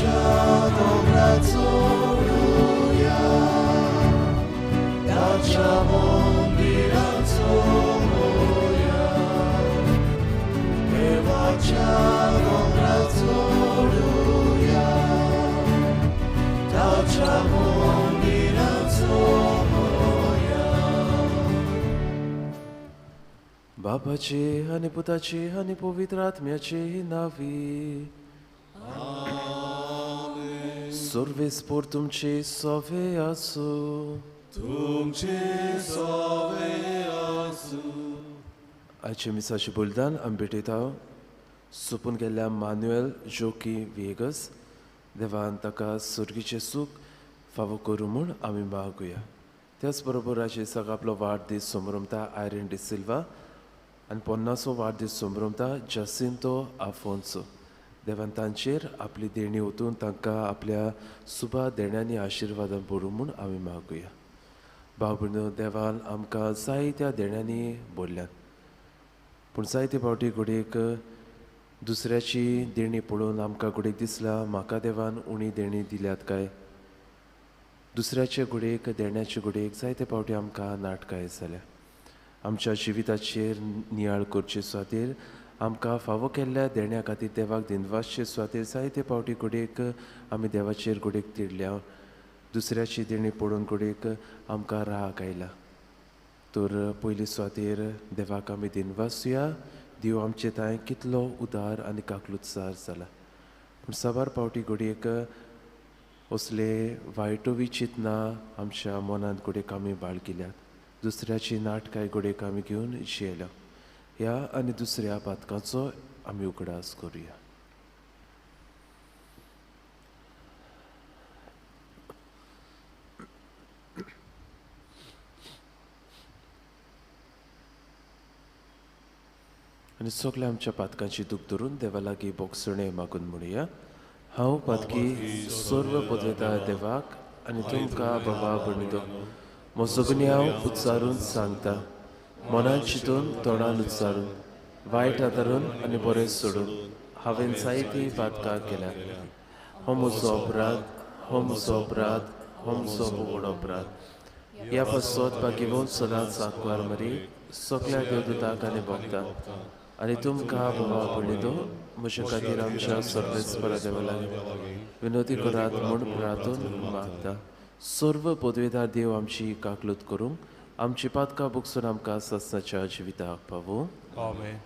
दोंगरार चडुया ताच्या मंदिरांत चलुया देवाच्या दोंगरार चडुया ताच्या मंदिरांत चलुया बापाची आनी पुताची आनी पवित्र आत्म्याची नावी सर्वेस्पोर तुमचे सोवे आसूं तुमचे सोवे आसूं आयचे मिसाचे बलिदान आमी भेटयता सोपून गेल्ल्या मान्युएल जोकी वेगस देवान ताका सुर्गीचें सूख फावो करूं म्हूण आमी मागुया त्याच बरोबर आज दिसाक आपलो वाडदीस समरमता आयरेन डी सिल्वा आनी 50वो वाडदीस समरमता जसिंतो आफोन्सो देवान तांचेर आपली देणी ओतून तांकां आपल्या सुबा देण्यांनी आशिर्वादां भरूं म्हूण आमी मागुया भाव भयणो देवान आमकां जायत्या देण्यांनी भरल्यात पूण जायते फावटी घडयेक दुसऱ्याची देणी पळोवन आमकां घडयेक दिसला म्हाका देवान उणी देणी दिल्यात काय दुसऱ्याचे घडयेक देण्याचे घडयेक जायते फावटी आमकां नाटकां जाल्या आमच्या जिविताचेर नियाळ करचे सुवातेर आमकां फावो केल्ल्या देण्या खातीर देवाक दिनवासचे सुवातेर जायते फावटी घडयेक आमी देवाचेर घडयेक तिडल्या दुसऱ्याची देणी पळोवन घडयेक आमकां राग आयला तर पयली सुवातेर देवाक आमी दिनवासुया देव आमचे थंय कितलो उदार आनी काकलुतसार जाला पूण साबार फावटी घडयेक असले वायटूय चिंतना आमच्या मनांत घडयेक आमी बाळगिल्यात दुसऱ्याची नाटकाय घडयेक आमी घेवन जियेल्या ह्या आनी दुसऱ्या पातकांचो आमी उगडास करुया आनी सगल्या आमच्या पातकांची दूख धरून देवा लागीं बोगसणे मागून म्हणुया हांव पातकी सर्व पदवेता देवाक आनी तुमकां बाबा भणितो म्हजो गुन्यांव उच्चारून सांगता मनान चिंतून तोंडान उच्चारून वायट आदारून आनी बरें सोडून हांवें जायतीं पातकां केल्यात हो म्हजो अपराध हो म्हजो अपराध हो म्हजो व्हड अपराध ह्या पासत बागिवून सदांच सांकवार मारी सगल्या देवदूतांक आनी भक्तांक आनी तुमकां बाबा भणितो म्हजे खातीर आमच्या सर्वेस्परा देवा लागीं विनोदी करात म्हूण प्रार्थून मागता सर्व पदवेदार देव आमची काकलूत करूंक आमची पातकां बुकसून आमकां सस्नाच्या जिविताक पावूं आमेन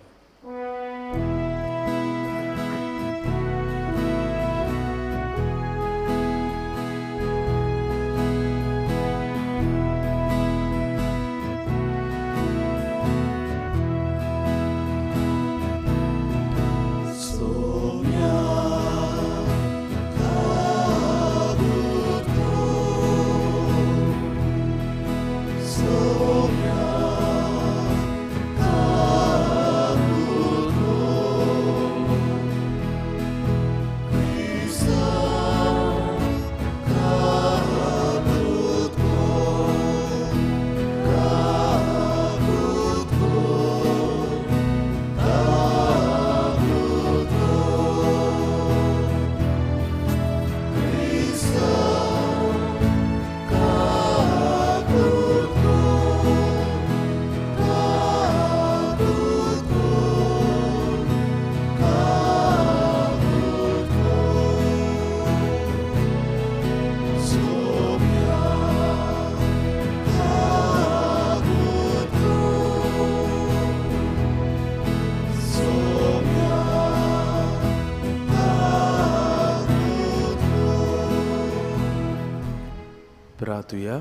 प्रार्थुया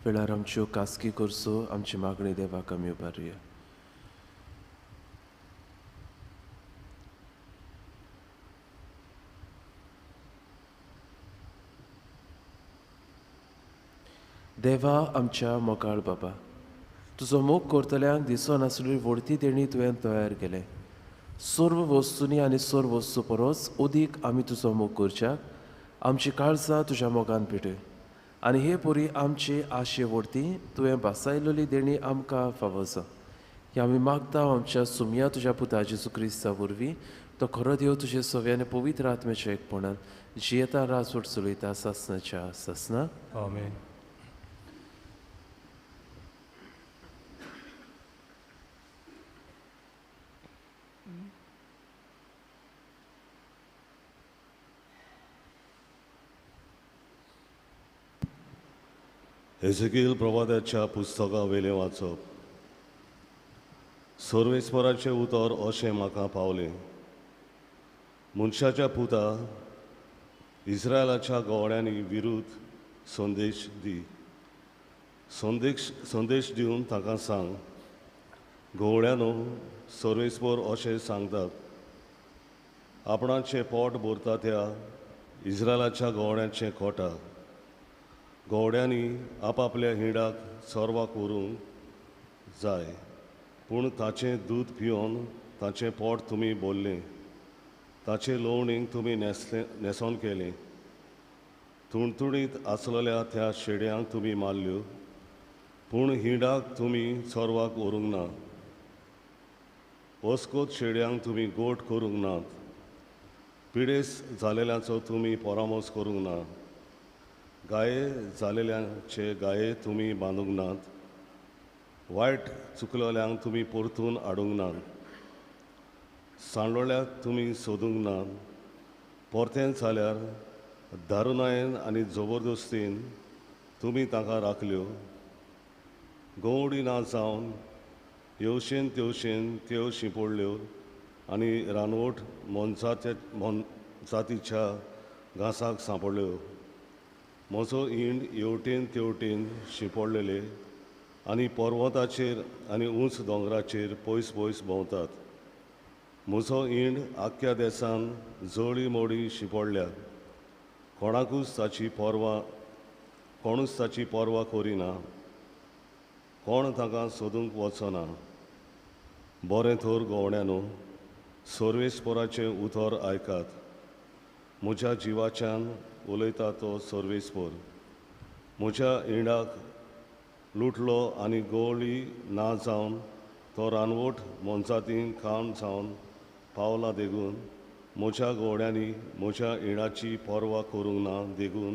वेळार आमच्यो कास्की करसो आमची मागणी देवाक आमी उबारुया देवा आमच्या मोगाळ बाबा तुजो मोग करतल्यांक दिसो नासली व्हडती देणी तुवें तयार केले सर्व वस्तूंनी आनी सर्व वस्तू परस अदीक आमी तुजो मोग करच्याक आमची काळजां तुज्या मोगान पिटय आनी हे पोरी आमची आशे व्हडती तुवें बासायलोली देणी आमकां फावो आसा हे आमी मागता आमच्या सुमया तुज्या पुता जेजू क्रिस्ता वरवीं तो खरो देव तुजे सोव्याने पवित्र आत्म्याच्या एकपणान जियेता रासोड चलयता ससनाच्या ससना Amen. एझेकिएल प्रवाद्याच्या पुस्तका वेले वाचप. सर्वेस्पराचे उतर अशें म्हाका पावलें. मनशाच्या पुता इस्रायलाच्या गवड्यांनी विरुद्ध संदेश दी. संदेश दिवन ताका सांग, गवड्यानो, सर्वेस्पर अशें सांगतात, आपणाचें पोट भरता त्या इस्रायलाच्या गवड्यांचें कोटा. गवड्यांनी आपापल्या हिंडाक चोरवाक व्हरूंक जाय, पूण ताचें दूद पिवन ताचें पोट तुमी भरलें, ताचे लोवणीक तुमी नेसोन केलें. तुणतुणीत आसलेल्या त्या शेड्यांक तुमी मारल्यो, पूण हिंडाक तुमी चोरवाक व्हरूंक ना. वस्कोत शेड्यांक तुमी गोठ करूंक नात. पिडेस जालेल्यांचो तुमी परामोस करूंक ना. गाये जालेल्यांचे गाये तुमी बांदूंक नात. वायट चुकलेल्यांक तुमी परतून हाडूंक नात. सांडलोल्याक तुमी सोदूंक नात. परतें जाल्यार दारुनायेन आनी जबरदस्तीन तुमी तांकां राखल्यो. गवडी ना जावन येवशेन तेवशेन त्यो शिंपडल्यो आनी रानवट जातीच्या घासाक सांपडल्यो. म्हजो इंड हेवटेन तेवटेन शिंपडलेले आनी पर्वताचेर आनी उंच दोंगराचेर पयस पयस भोंवतात. म्हजो इंड आख्ख्या देसान जळी मोडी शिंपडल्या. कोणूच ताची पर्वा करिना. कोण ताका सोदूंक वचना. बरें थोर गवड्यानो, सर्वेस्पराचें उतर आयकात. म्हज्या जिवाच्यान उलयता तो सर्वेस्पर. म्हज्या इंडाक लुटलो आनी गवळी ना जावन तो रानवट मोनजातीन काम जावन पावला देखून म्हज्या गवड्यांनी म्हज्या इंडाची पर्वा करूंक ना देखून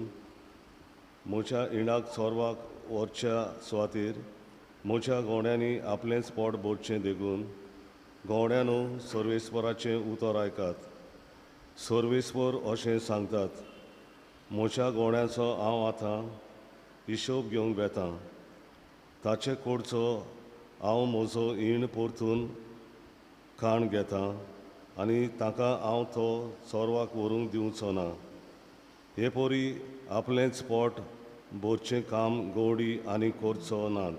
म्हज्या इंडाक चोरवाक व्हरच्या सुवातेर म्हज्या गवड्यांनी आपलेंच पोट भरचें देखून गवड्यानो, सर्वेस्पराचें उतर आयकात. सर्वेस्पर अशें सांगतात, म्हज्या गवड्यांचो हांव आतां हिशोब घेवंक वेतां. ताचे कडचो हांव म्हजो इंड परतून काण घेतां आनी ताका हांव तो चोरवाक व्हरूंक दिवचो ना. हे परी आपलेंच पोट भरचें काम गवडी आनी करचो नात.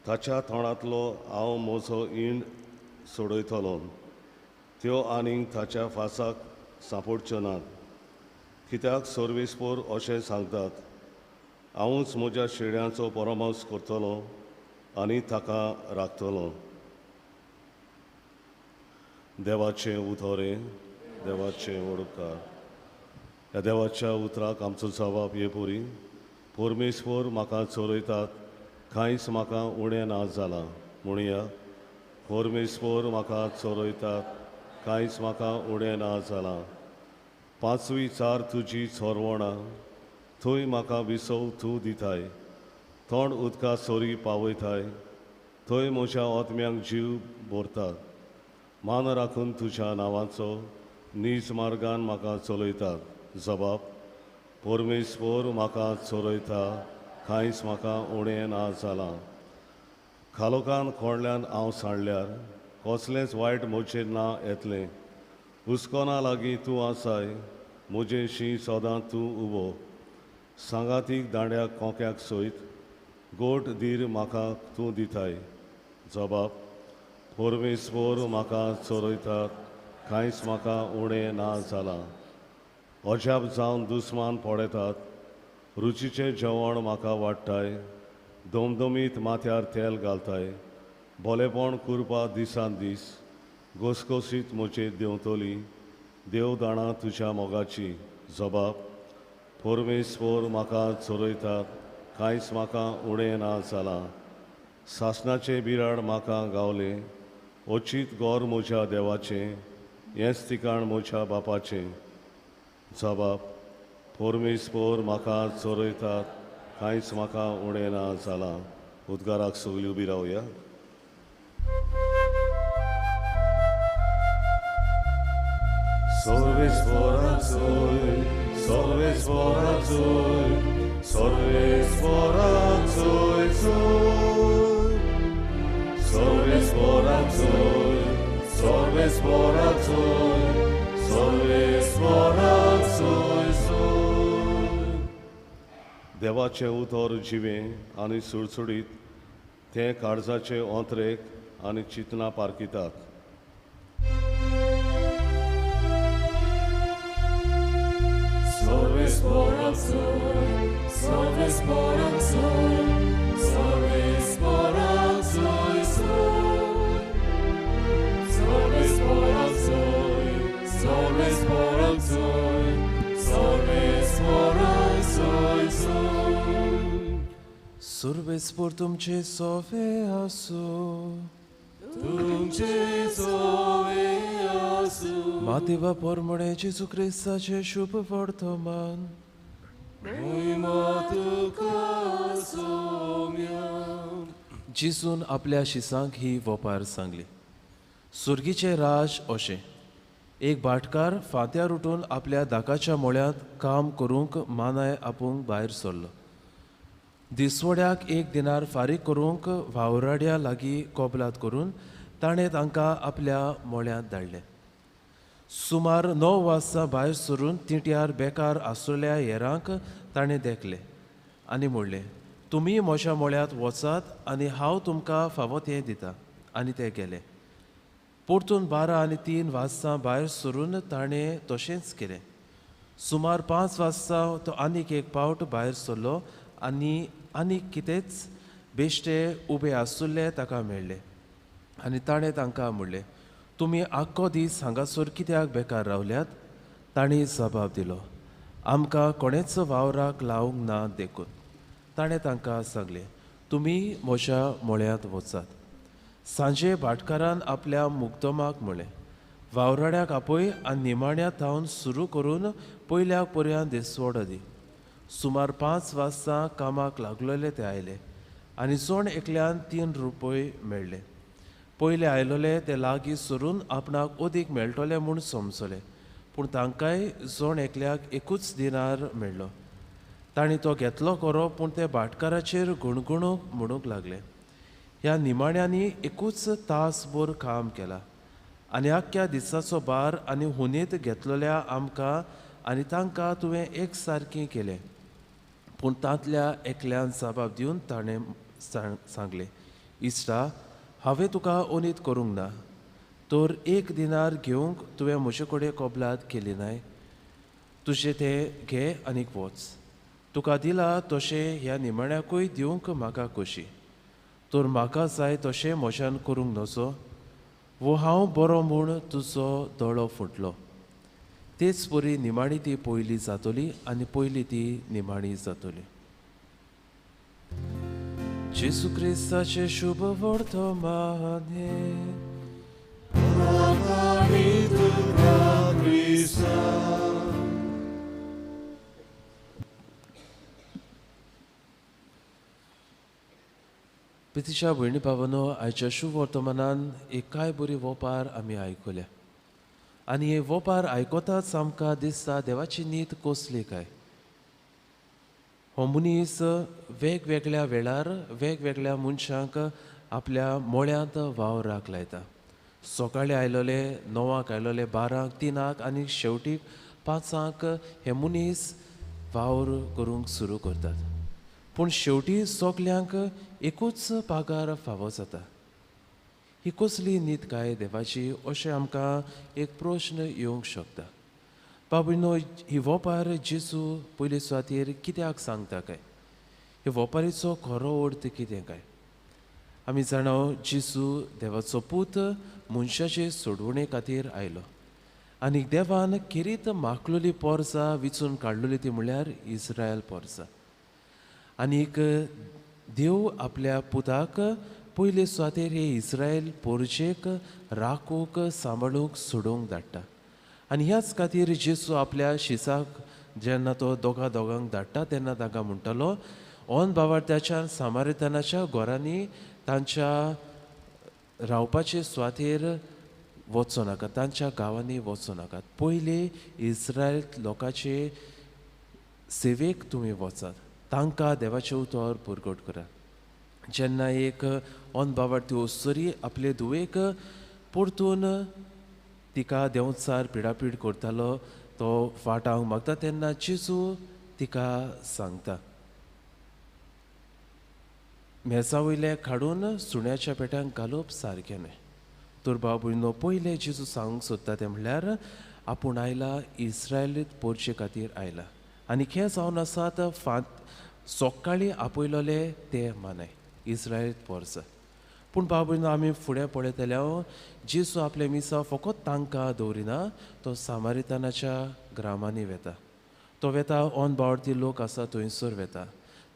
ताच्या तोंडांतलो हांव म्हजो इंड सोडयतलों. त्यो आनीक ताच्या फासाक सांपडच्यो नात. कित्याक सर्वेस्पर अशें सांगतात, हांवूच म्हज्या शेड्यांचो परामर्श करतलों आनी ताका राखतलों. देवाचें उतोरें, देवाचें वडकार. ह्या देवाच्या उतराक आमचो जबाब हे परी, परमेश्वर म्हाका चलयतात, कांयच म्हाका उणें ना जालां. म्हणुया, परमेश्वर म्हाका चलयतात, कांयच म्हाका उणें ना जालां. पांचवी चार तुजी चोरवणां, थंय म्हाका विसव तूं दिताय. तोंड उदका सोरी पावयताय, थंय म्हज्या ओतम्यांक जीव भरतात. मान राखून तुज्या नांवाचो नीज मार्गान म्हाका चलयतात. जबाब, परमेश्वर म्हाका चलयता, कांयच म्हाका उणें ना जालां. खालोकान खोणल्यान हांव सांडल्यार कसलेंच वायट म्हजेर ना येतलें. हुस्कोना लागीं तूं आसाय, म्हजें शीं सदां तूं उबो. सांगातीक दांड्याक कोंक्याक सयत गोठ धीर म्हाका तूं दिताय. जबाब, परमेश्वर म्हाका चलयतात, कांयच म्हाका उणें ना जालां. अजाप जावन दुस्मान पडयतात, रुचीचें जेवण म्हाका वाडटाय. दोमदोमीत माथ्यार तेल घालताय. बोलेपण करपा दिसान दीस घोसघोशीत म्हजे देंवतली. देव जाणा तुज्या मोगाची. जबाब, परमेश्वर म्हाका चलयतात, कांयच म्हाका उणें ना जालां. सासणाचें बिराड म्हाका गावलें. अचीत गोर म्हज्या देवाचें. हेंच ठिकाण म्हज्या बापाचें जबाब परमेस्पोर म्हाका चोरयतात कांयच म्हाका उणें ना जालां. उद्गाराक सगळीं उबी रावया. Sorvesporazoi, sorvesporazoi, sorvesporazoi, sorvesporazoi, sorvesporazoi, sorvesporazoi. देवाचें उतर जिवें आनी सुडसुडीत तें काळजाचे ओंत्रेक आनी चिंतना पारकितात. Sorvesporazoi, sorvesporazoi, sorvesporazoi, sorvesporazoi, sorvesporazoi, sorvesporazoi. Sorvespor तुमचे सोवे आसू, तुमचे सोवे आसू, मातेवा पोरमणे जेजू क्रिस्ताचे शुभ वर्तमान महिमा तुका सोम्या. जिसून आपल्या शिसांक ही वोपार सांगली. सुर्गीचे राज अशें एक भाटकार फांत्यार उठून आपल्या दाकाच्या मोळ्यांत काम करूंक मानाय आपूंक भायर सरलो. दिसवड्याक 1 दिनार फारीक करूंक वावराड्या लागीं कोबलात करून ताणें तांकां आपल्या मोळ्यांत धाडलें. सुमार 9 वाजता भायर सरून तिट्यार बेकार आसलेल्या हेरांक ताणें देखलें आनी म्हणलें, तुमी म्हज्या मोळ्यांत वचात आनी हांव तुमकां फावो तें दितां. आनी ते गेले. परतून 12 आनी 3 वाजता भायर सरून ताणें तशेंच केलें. सुमार 5 वाजता तो आनीक एक पावट भायर सरलो आनी कितेंच बेश्टे उबे आसुल्ले ताका मेळ्ळे. आनी ताणें तांकां म्हणलें, तुमी आख्खो दीस हांगासर कित्याक बेकार रावल्यात? तांणी जबाब दिलो, आमकां कोणेच वावराक लावंक ना देखून. ताणें तांकां सांगलें, तुमी म्हज्या मोळ्यांत वचात. सांजे भाटकारान आपल्या मुक्तमाक म्हळें, वावराड्याक आपय आनी निमाण्या थावन सुरू करून पयल्याक पर्यंत दिसवडो दी. सुमार 5 वाजता कामाक लागलेले ते आयले आनी जोण एकल्यान 3 रुपये मेळ्ळे. पयले आयलोले ते लागीं सरून आपणाक अदीक मेळटले म्हूण समजले, पूण तांकांय जोण एकल्याक 1 दिनार मेळ्ळो. तांणी तो घेतलो खरो, पूण ते भाटकाराचेर गुणगुणूंक म्हणूंक लागले, ह्या निमाण्यांनी 1 तासभर काम केलां आनी आख्ख्या दिसाचो भार आनी हुनीत घेतलेल्या आमकां आनी तांकां तुवें एक सारकें केलें. पूण तांतल्या एकल्यान जबाब दिवन ताणें सांगलें, इश्टा, हांवें तुका उणीत करूंक ना. तर 1 दिनार घेवंक तुवें म्हजे कडेन कोबलात केली नाय. तुजें तें घे आनीक वच. तुका दिला तशें ह्या निमाण्याकूय दिवंक म्हाका खोशी. तर म्हाका जाय तशें म्हज्यान करूंक नजो, वो हांव बरो म्हूण तुजो दोळो फुटलो. तेच परी निमाणी ती पयली जातली आनी पयली ती निमाणी जातली. जेजू क्रिस्ताचे शुभ वर्तमान पितीच्या भयणी भावानो, आयच्या शुभ वर्तमानान एक काय बरी वोपार आमी आयकल्या आनी हे वोपार आयकोताच आमकां दिसता देवाची नीत कसली काय. हो मनीस वेगवेगळ्या वेळार वेगवेगळ्या मनशांक आपल्या मोळ्यांत वावराक लायता. सकाळीं आयलोले, 9 आयलोले, 12, 3 आनी शेवटी 5 हे मनीस वावर करूंक सुरू करतात. पूण शेवटी सगल्यांक एकूच पागार फावो जाता. ही कसली नीत काय देवाची, अशें आमकां एक प्रश्न येवंक शकता. बाबीनो, ही वोपार जेजू पयली सुवातेर कित्याक सांगता काय? हे वोपारीचो खरो अर्थ कितें काय? आमी जाणा, जेजू देवाचो पूत मनशाचे सोडवणे खातीर आयलो आनी देवान खेरीत मागलोली पोरसां विचून काडलोली ती म्हळ्यार इस्रायल पोरसां. आनीक देव आपल्या पुताक पयले सुवातेर हे इस्रायल पोरचेक राखूंक सांबाळूंक सोडूंक धाडटा आनी ह्याच खातीर जेजू आपल्या शिसाक जेन्ना तो दोगांक धाडटा तेन्ना तांकां म्हणटालो ओन बावार्थ्याच्या सामारितानाच्या घरांनी तांच्या रावपाचे सुवातेर वचूं नाकात तांच्या गांवांनी वचूं नाकात पयले इस्रायल लोकांचे सेवेक तुमी वचात तांकां देवाचे उतर पुरगोट करात जेन्ना एक ओन बावार्थी ओसरी आपले धुवेक परतून तिका देंवचार पिडापीड करतालो तो फाटांक मागता तेन्ना जेजू तिका सांगता मेजा वयले काडून सुण्याच्या पेट्यांक घालप सारकें न्हय तर बाबूनो पयले जेजू सांगूंक सोदता तें म्हणल्यार आपूण आयला इस्रायलीत पोरचे खातीर आयला आनी हे जावन आसात सोक्काळी आपयलोले ते मानाय इस्रायलीत पोरस पूण बाबूनो आमी फुडें पळयतल्या जेजू आपले मिसा फकत तांकां दवरिना तो सामारितानाच्या ग्रामांनी वेता तो वेता ओन बावडती लोक आसा थंयसर वेता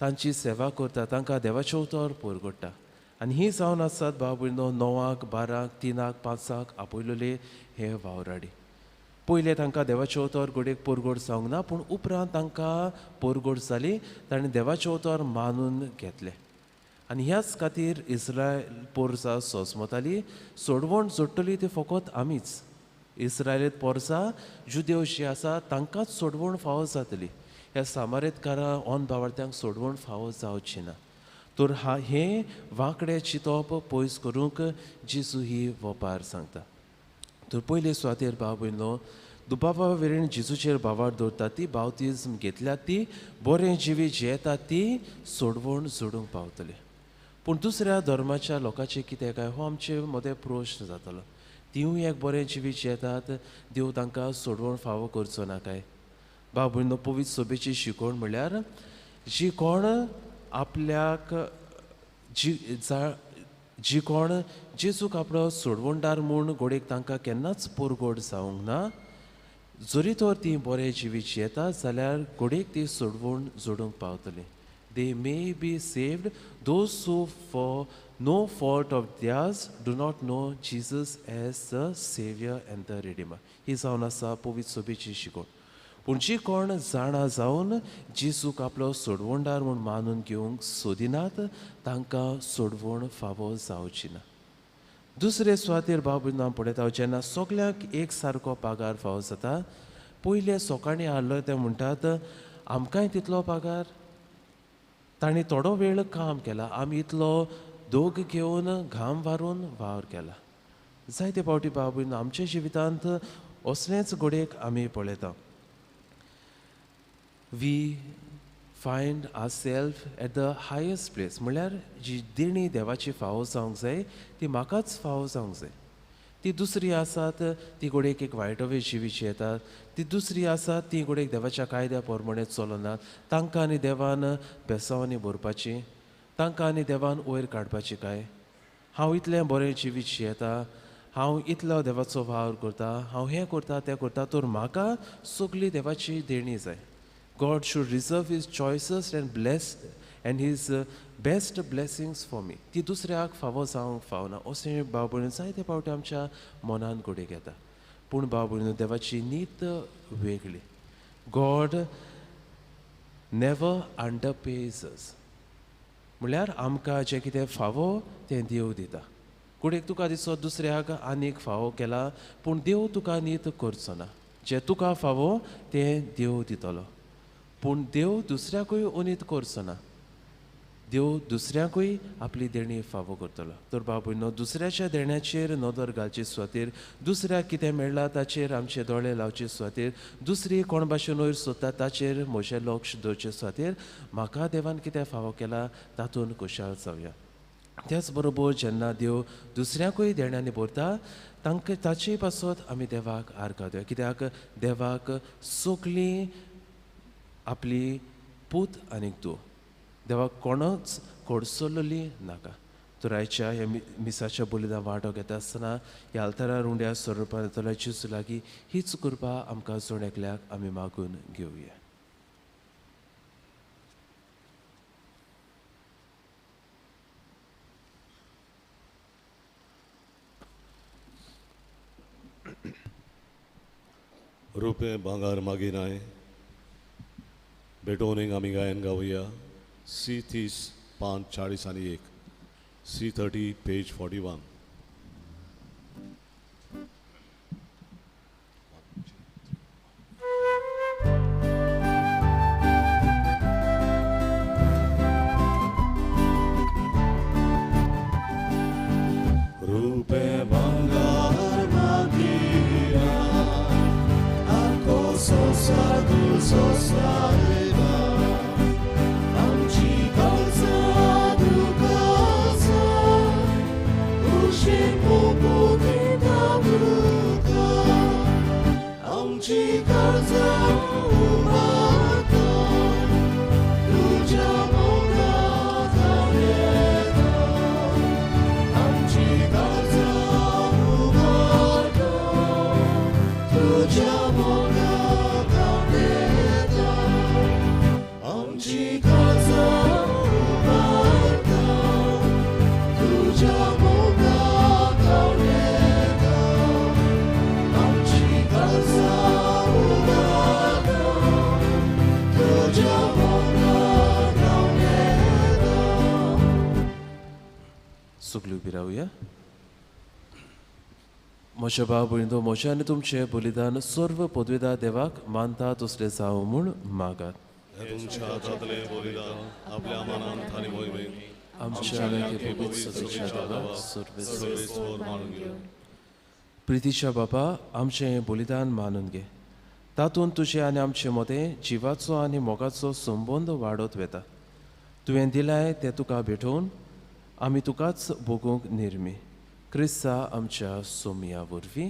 तांची सेवा करता तांकां देवाचे उतर पुरगोडटा आनी ही जावन आसात बाबूनो 9, 12, 3, 5 आपयलोले हे वावराडी पयले तांकां देवाचे उतर गोडेक पुरगोड जावंक ना पूण उपरांत तांकां पुरगोड जाली ताणें देवाचे उतर मानून घेतले आनी ह्याच खातीर इस्रायल पोरसां सोजमताली सोडवण जोडटली ती फकत आमीच इस्रायलीत पोरसां जुदेव जी आसा तांकांच सोडवण फावो जातली ह्या सामारेतकारां ओन बावार्थ्यांक सोडवण फावो जावची ना तर हे वांकडे चिंतप पयस करूंक जेजू ही वपार सांगता तर पयले सुवातेर बाबूनो दुबाबा वेरेन जेजूचेर बावार दवरता ती बावतिजम घेतल्यात ती बरें जिवी जियेतात ती सोडवण जोडूंक पावतली पूण दुसऱ्या धर्माच्या लोकांचें कितें काय हो आमचे मदें प्रश्न जातालो तिवूय एक बरें जिवी जियेतात देव तांकां सोडवण फावो करचो ना काय बाबूनो पवित्र सोबेची शिकवण म्हळ्यार जी कोण आपल्याक जी कोण जेजूक आपलो सोडवणदार म्हूण गोडेक तांकां केन्नाच पुरगोड जावंक ना जरी तर ती बरें जिवी जियेता जाल्यार गोडेक ती सोडवण जोडूंक पावतली they may be saved those who for no fault of theirs do not know Jesus as the saviour and the redeemer ही जावन आसा पवित्र सोबेची शिकवण पूण जी कोण जाणा जावन जेजूक आपलो सोडवणदार म्हूण मानून घेवंक सोदिनात तांकां सोडवण फावो जावची ना दुसरे सुवातेर बाबून पळयता जेन्ना सगल्यांक एक सारको पागार फावो जाता पयले सोकाणी हाडलो ते म्हणटात आमकांय तितलो पागार तांणी थोडो वेळ काम केला आमी इतलो दोग घेवन घाम वारून वावर केला जायते फावटी बाबून आमच्या जिवितांत असलेंच घोडेक आमी पळयता we find our self at the highest place म्हळ्यार जी देणी देवाची फावो जावंक जाय ती म्हाकाच फावो जावंक जाय ती दुसरी आसात ती घोडेक एक वायटवे जिवीची येतात ती दुसरी आसात ती घोडेक देवाच्या कायद्या प्रमाणे चलनात तांकां आनी देवान बेसांवांनी भरपाची तांकां आनी देवान वयर काडपाची काय हांव इतलें बरें जिवीची येता हांव इतलो देवाचो वावर करता हांव हें करता तें करता तर म्हाका सगली देवाची देणी जाय God should reserve his choicest and blessed and his best blessings for me. ती दुसऱ्याक फावो जावंक फावना अशें बाबून जायते फावटी आमच्या मनान घोडेक येता पूण बाबून देवाची नीत वेगळी गॉड नेवर अंडरपेज अस म्हळ्यार आमकां जें कितें फावो तें देव दिता कुडेक तुका दिसो दुसऱ्याक आनीक फावो केला पूण देव तुका नीत करचो ना जें तुका फावो तें देव दितलो पूण देव दुसऱ्याकूय उनीत करचो ना देव दुसऱ्याकूय आपली देणी फावो करतलो तर बाबूनो दुसऱ्याच्या देण्याचेर नदर घालचे सुवातेर दुसऱ्याक कितें मेळ्ळां ताचेर आमचे दोळे लावचे सुवातेर दुसरी कोण भाशेन वयर सोदता ताचेर म्हजें लक्ष दवरचे सुवातेर म्हाका देवान कितें फावो केला तातूंत खुशाल जावया त्याच बरोबर जेन्ना देव दुसऱ्याकूय देण्यांनी भरता तांकां ताचे पासत आमी देवाक आर्गां दिवया कित्याक देवाक सगलीं आपली पूत आनीक तूं देवाक कोणच कोडसोलली नाका तर आयच्या ह्या मिसाच्या बोलिदान वांटो घेता आसतना ह्या आल्तारार उंड्या स्वरुपान येतलो जेजू लागीं हीच कृपा आमकां जोड एकल्याक आमी मागून घेवया रुपे भांगार मागिनाय बेटोनिंग आमी गायन गावया C30 541 C30 page 41. Rupe bangar magira, ako sosadu sosaida, amchi kalsa dukalsa, ushin popoti dabuka, amchi kalsa umata, tuja moga daleta, amchi kalsa umata, tuja moga daleta, amchi kalsa umata, tuja moga daleta, amchi kalsa umata, tuja moga daleta. सगळी उभी राहूया. म्हज्या भाव भयणींनो, म्हजें आनी तुमचें बलिदान सर्व पदवेदार देवाक मानता तसलें जावं म्हूण मागात. हे तुमच्या हातांतलें बलिदान आपल्या मनान थारी मोहिमेक आमच्या आनी पवित्र सचच्या देवाक सर्वेस्वर मानून घेऊ. प्रितीच्या बापा, आमचें हें बलिदान मानून घे. तातूंत तुजें आनी आमचें मतें जिवाचो आनी मोगाचो संबंद वाडत वता. तुवें दिलाय तें तुका भेटोवन आमी तुकाच भोगूंक निर्मी. क्रिस्ता आमच्या सोमया वरवीं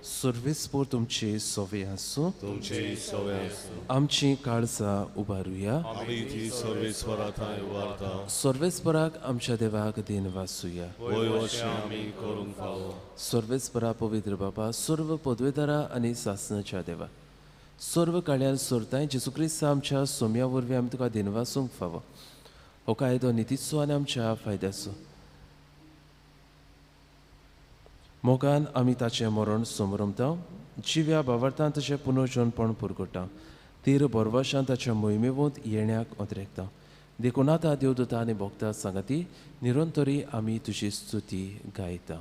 सर्वेस्पर तुमची सोवे आसूं. तुमचे सवय आसूं. आमची काळजां उबारुया. आमी ती सर्वेस्वरा थंय उबारता. सर्वेस्पराक आमच्या देवाक दिन वाचुया. वय अशें आमी करूंक फावो. सर्वेस्परा पवित्र बाबा, सर्व पदवेदारा आनी सासणाच्या देवा, सर्व काळ्यान सोरताय जेजू क्रिस्त आमच्या सोम्या वरवीं आमी तुका दिन वाचूंक फावो. हो कायदो नितीचो आनी आमच्या फायद्याचो. मोगान आमी ताचें मरण समरमता, जिव्या भावार्थान ताचें पुनर्जन्मपण पुरगटा, तीर बरवशान ताच्या मोहिमेवंत येण्याक ओद्रेकता. देखून आतां देवदूता आनी भोगता सांगाती निरंतरी आमी तुजी स्तुती गायता.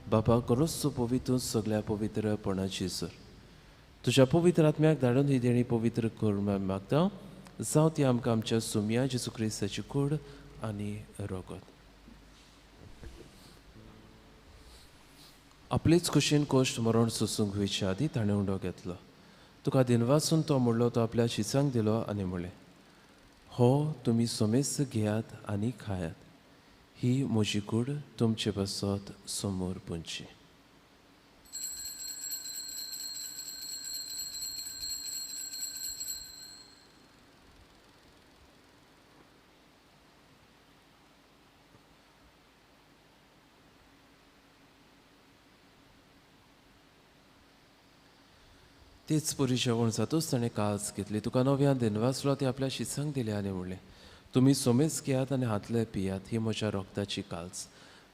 बाबा, गरजचो पवित्र सगळ्या पवित्रपणाची सर तुज्या पवित्र आत्म्याक धाडून ही देणी पवित्र करून मागता. जावं ती आमकां आमच्या सोम्या जेजू क्रिस्ताची कूड आनी रोगत. आपलीच कुशीन कोश्ट मरण सोसूंक वयच्या आदी ताणें उंडो घेतलो. तुका दिनवासून तो म्हणलो, तो आपल्या शिसांक दिलो आनी म्हणलें, हो तुमी सोमेस घेयात आनी खायात. ही म्हजी कूड तुमचे बसत समोर पुंची. तेच पुरी जेवण जातूच ताणें काळज घेतली. तुका नव्यान दिनवासलो ते आपल्या शिसांक दिले आनी म्हणलें, तुमी सोमेच घेयात आनी हातले पियात, ही म्हज्या रोगताची काळज.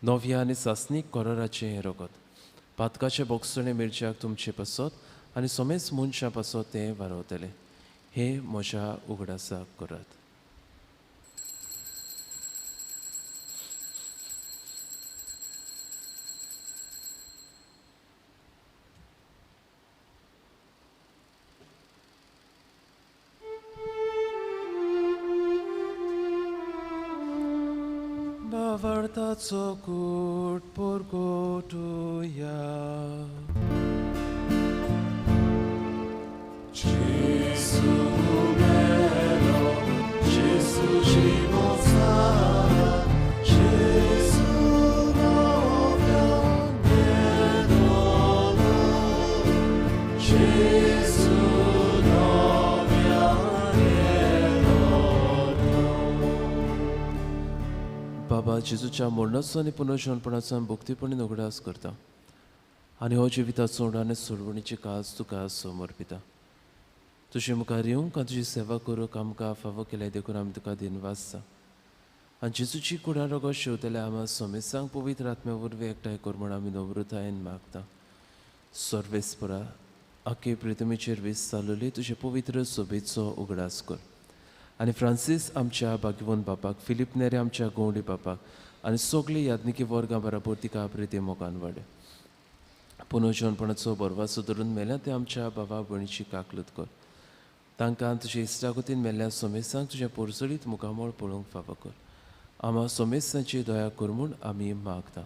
नव्या आनी सासणीक कोराराचें हें रगत. पातकाचे बोगसणे मिरच्याक तुमचे पासत आनी सोमेच मनशां पासत तें वारवतलें. हे म्हज्या उगडासाक करात. Bavartazo kurt porgotuja. Gesù melo, Gesù života, Gesù novia nedola, Gesù novia बाबा जेजूच्या मरणाचो आनी पुनर्जन्मपणाचो आमी भक्तीपणीन उगडास करता आनी हो जिविताचो आनी सोडवणीची काज तुका समोर पिता. तुजे मुखार येवंक आनी तुजी सेवा करूंक आमकां फावो केले देखून आमी तुका दिनवासता. आनी जेजूची कुडा रगत शेवतले आमी सोमेसांक पवित्र आत्म्या वरवीं एकठांय कर म्हूण आमी नम्रतायेन मागता. सर्वेस्परा आख्खे प्रितमेचेर वीस चालुली तुजे पवित्र सोबेचो उगडास कर. आनी फ्रांसीस आमच्या भाग्यवन बापाक, फिलीप नेरे आमच्या गवंडी बापाक आनी सगळी यादनिकी वर्गां बराबर तिका प्रिती मोगान वाडय. पुनर्जन्मपणाचो बरवासो धरून मेल्या ते आमच्या भावा भयणीची काकलूत कर. तांकां तुजे इश्टागतीन मेल्ल्या सोमेसांक तुज्या पोरसळीत मुखामोळ पळोवंक फावो कर. आम्हा सोमेसांची दया कर म्हूण आमी मागता.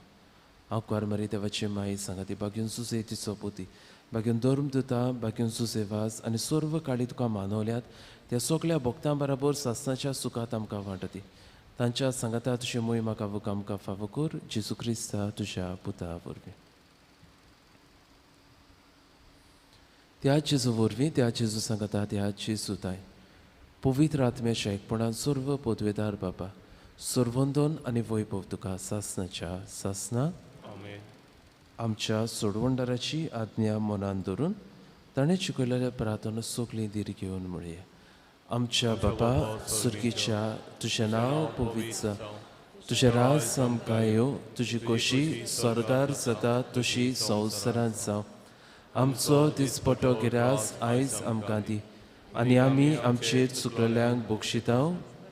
हांव कारमारी देवाची माई सांगाती भाग्यून सुसे तिचो पुती भाग्यून धर्म दिता भाग्यून सुसे वास आनी सर्व काळी तुका मानवल्यात त्या सगळ्या भक्तां बराबर सासणाच्या सुखात आमकां वांटती. तांच्या सांगाता तुजी मोही म्हाका वूक आमकां फावो कर. जेजू क्रिस्ता तुज्या पुता वरवीं. त्या जेजू वरवीं त्या जेजू सांगाता त्या जेजूताय पवित्र आत्म्याच्या एकपणान सर्व पदवेदार बाबा सर्वंदोन आनी वैभव तुका सासणाच्या सासना आमच्या सोडवणदाराची आज्ञा मनान धरून ताणें शिकयलेल्या प्रार्थना सगळीं दीर घेवन म्हणया. आमच्या बाबा सुर्गीच्या तुजें नांव पवित्र जा. तुजें राज आमकां येवं. तुजी खोशी स्वर्गार जाता तशी संवसारांत जावं. आमचो दिसपटो गिरास आयज आमकां दी आनी आमी आमचेर चुकलेल्यांक बक्षिता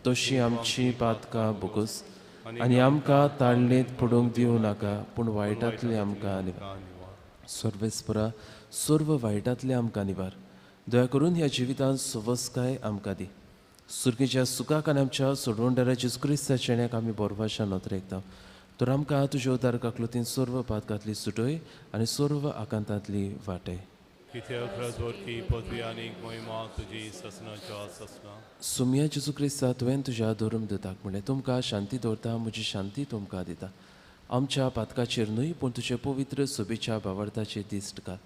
तशी आमची पातकां बोगस आनी आमकां ताळणेंत पडूंक दिवं नाका पूण वायटांतले आमकां निवार. सर्वेस्परा सर्व वायटांतले आमकां निवार. दया करून ह्या जिवितांत सवस्काय आमकां दी. सुर्गेच्या सुखाक आनी आमच्या सोडवणदारा जेजू क्रिस्ताच्या शेण्याक आमी बोरवाशान नोतरेकता. तर आमकां तुज्या उदार काकलुतीन सर्व पातकांतली सुटय आनी सर्व आकांतांतली वाटय. कित्याक राजवटी पदवी आनी मोहिमा तुजी ससनाच्या ससना. सुमया जेजू क्रिस्ता तुवें तुज्या धर्म दिताक म्हणलें तुमकां शांती दवरता म्हजी शांती तुमकां दिता. आमच्या पातकाचेर न्हय पूण तुजे पवित्र सोबेच्या भावार्थाचेर दिश्ट घाल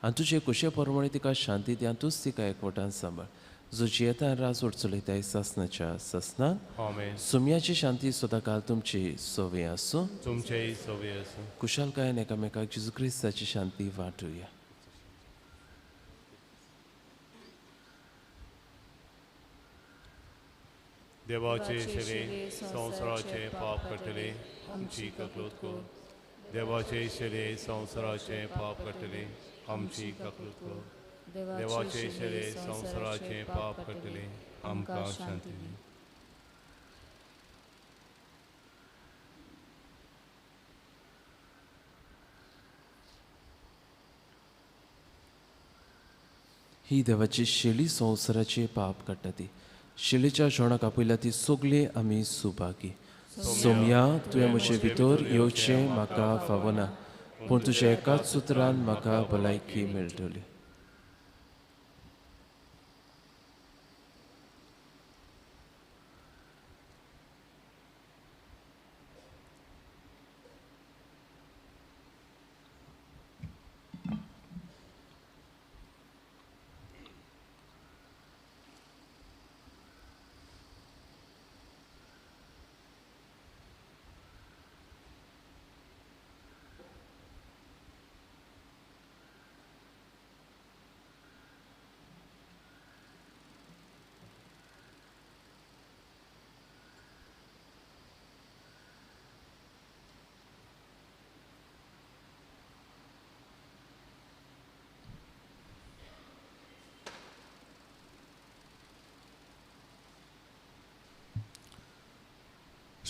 आनी तुजे कुशे प्रमाणे तिका शांती दी आनी तूंच तिका एकवटान सांबाळ. जो जियेता राजवट चलयताय सासनाच्या सासना. सुमयाची शांती सदां काल तुमची सोवे आसूं. तुमचेय सोवे आसूं. कुशालकायेन एकामेकाक जेजू क्रिस्ताची शांती वाटुया. देवाचे शरीर संवसाराचे पाप कटले आमची ककलूत कर. देवाचे शरीर संवसाराचे पाप कटले आमची ककलूत कर. देवाचे शरीर संवसाराचे पाप कटले आमकां शांती दी. ही देवाची शेळी संवसाराचे पाप काडटा ती. शेळीच्या जेवणाक आपयल्या ती सगळी आमी सुभागी. सोमया तुवें म्हजे भितर येवचें म्हाका फावना पूण तुज्या एकाच सुत्रान म्हाका भलायकी मेळटली.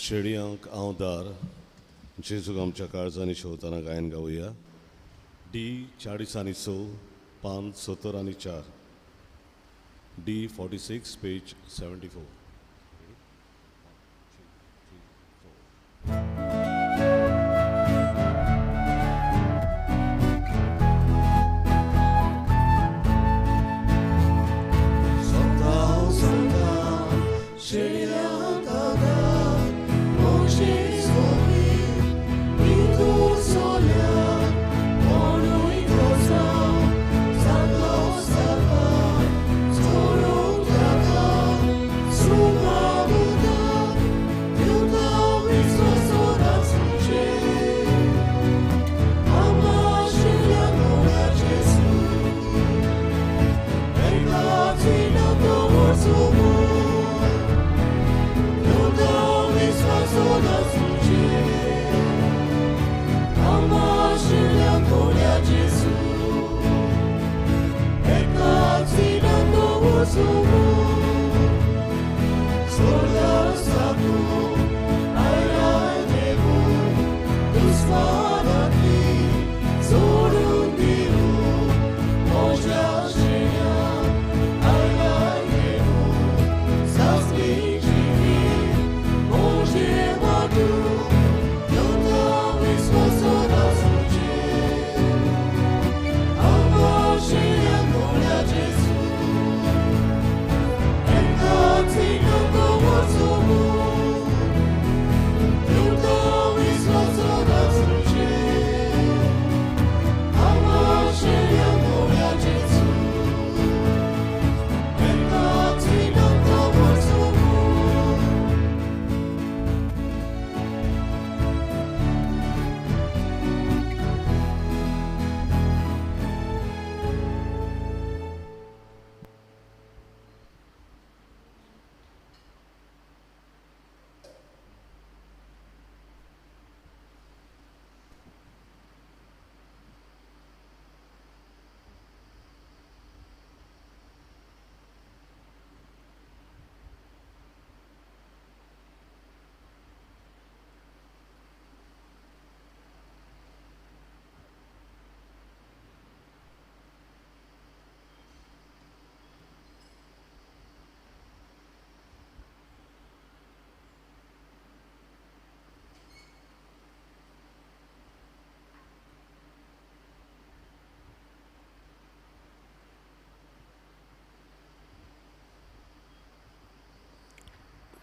शेडयांक हांव दार जेजूक आमच्या काळजांनी शेवताना गायन गावया. D40 पान 70 D46 पेज 74.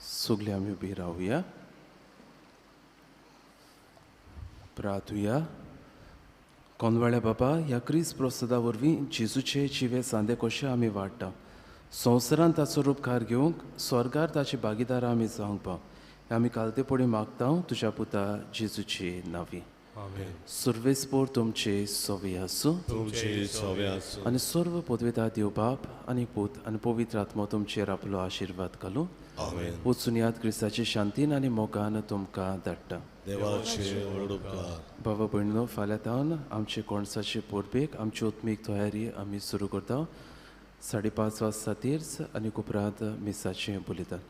सगळे आमी उबी रावया. प्रार्थुया. कोनवाळे बाबा, ह्या क्रिस प्रसादा वरवीं जेजूचे जिवे सांदे कशे आमी वाडटा. संवसारांत ताचो रूपकार घेवंक स्वर्गार ताची भागीदार आमी जावंक पाव. आमी कालतेपडी मागता तुज्या पुता जेजूची नांवी. सर्वेस्पोर तुमचे सोवे आसूं. तुमचे सोवे आसूं. आनी सर्व पदवेदार देव बाप आनी पूत आनी पवित्र आत्मा तुमचेर आपलो आशिर्वाद घालूं. आमेन. वचून याद क्रिस्ताची शांतीन आनी मोगान तुमकां धाडटा. देवाचे उपकार. बाबा भयणीनो, फाल्यां तावन आमचे कोणसाचे पोरबेक आमची ओत्मीक तयारी आमी सुरू करता. 5:30 वाजता तीर्थ आनी उपरांत मिसाचें बलिदान.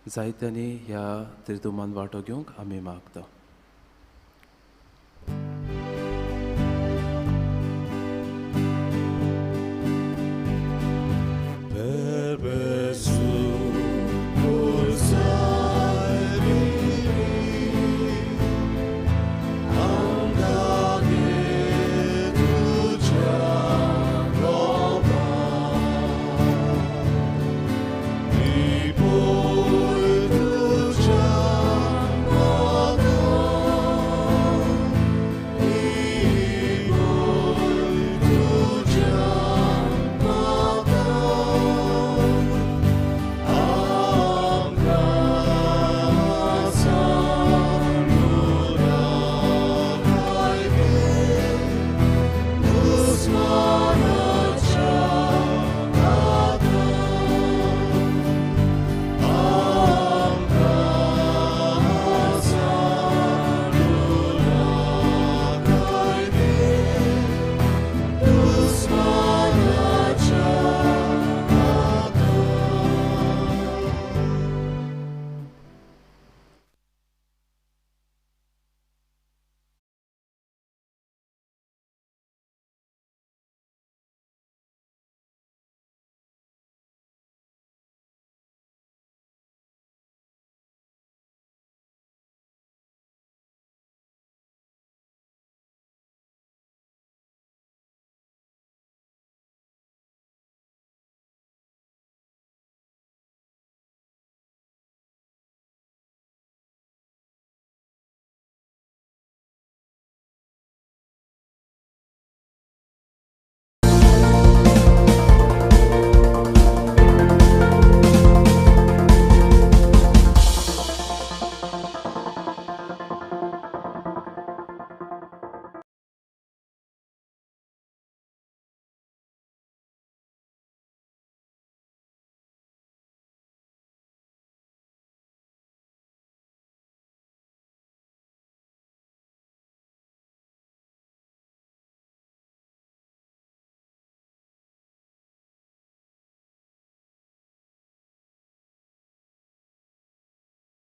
जायत्यांनी ह्या तिर्तुमान वांटो घेवंक आमी मागता.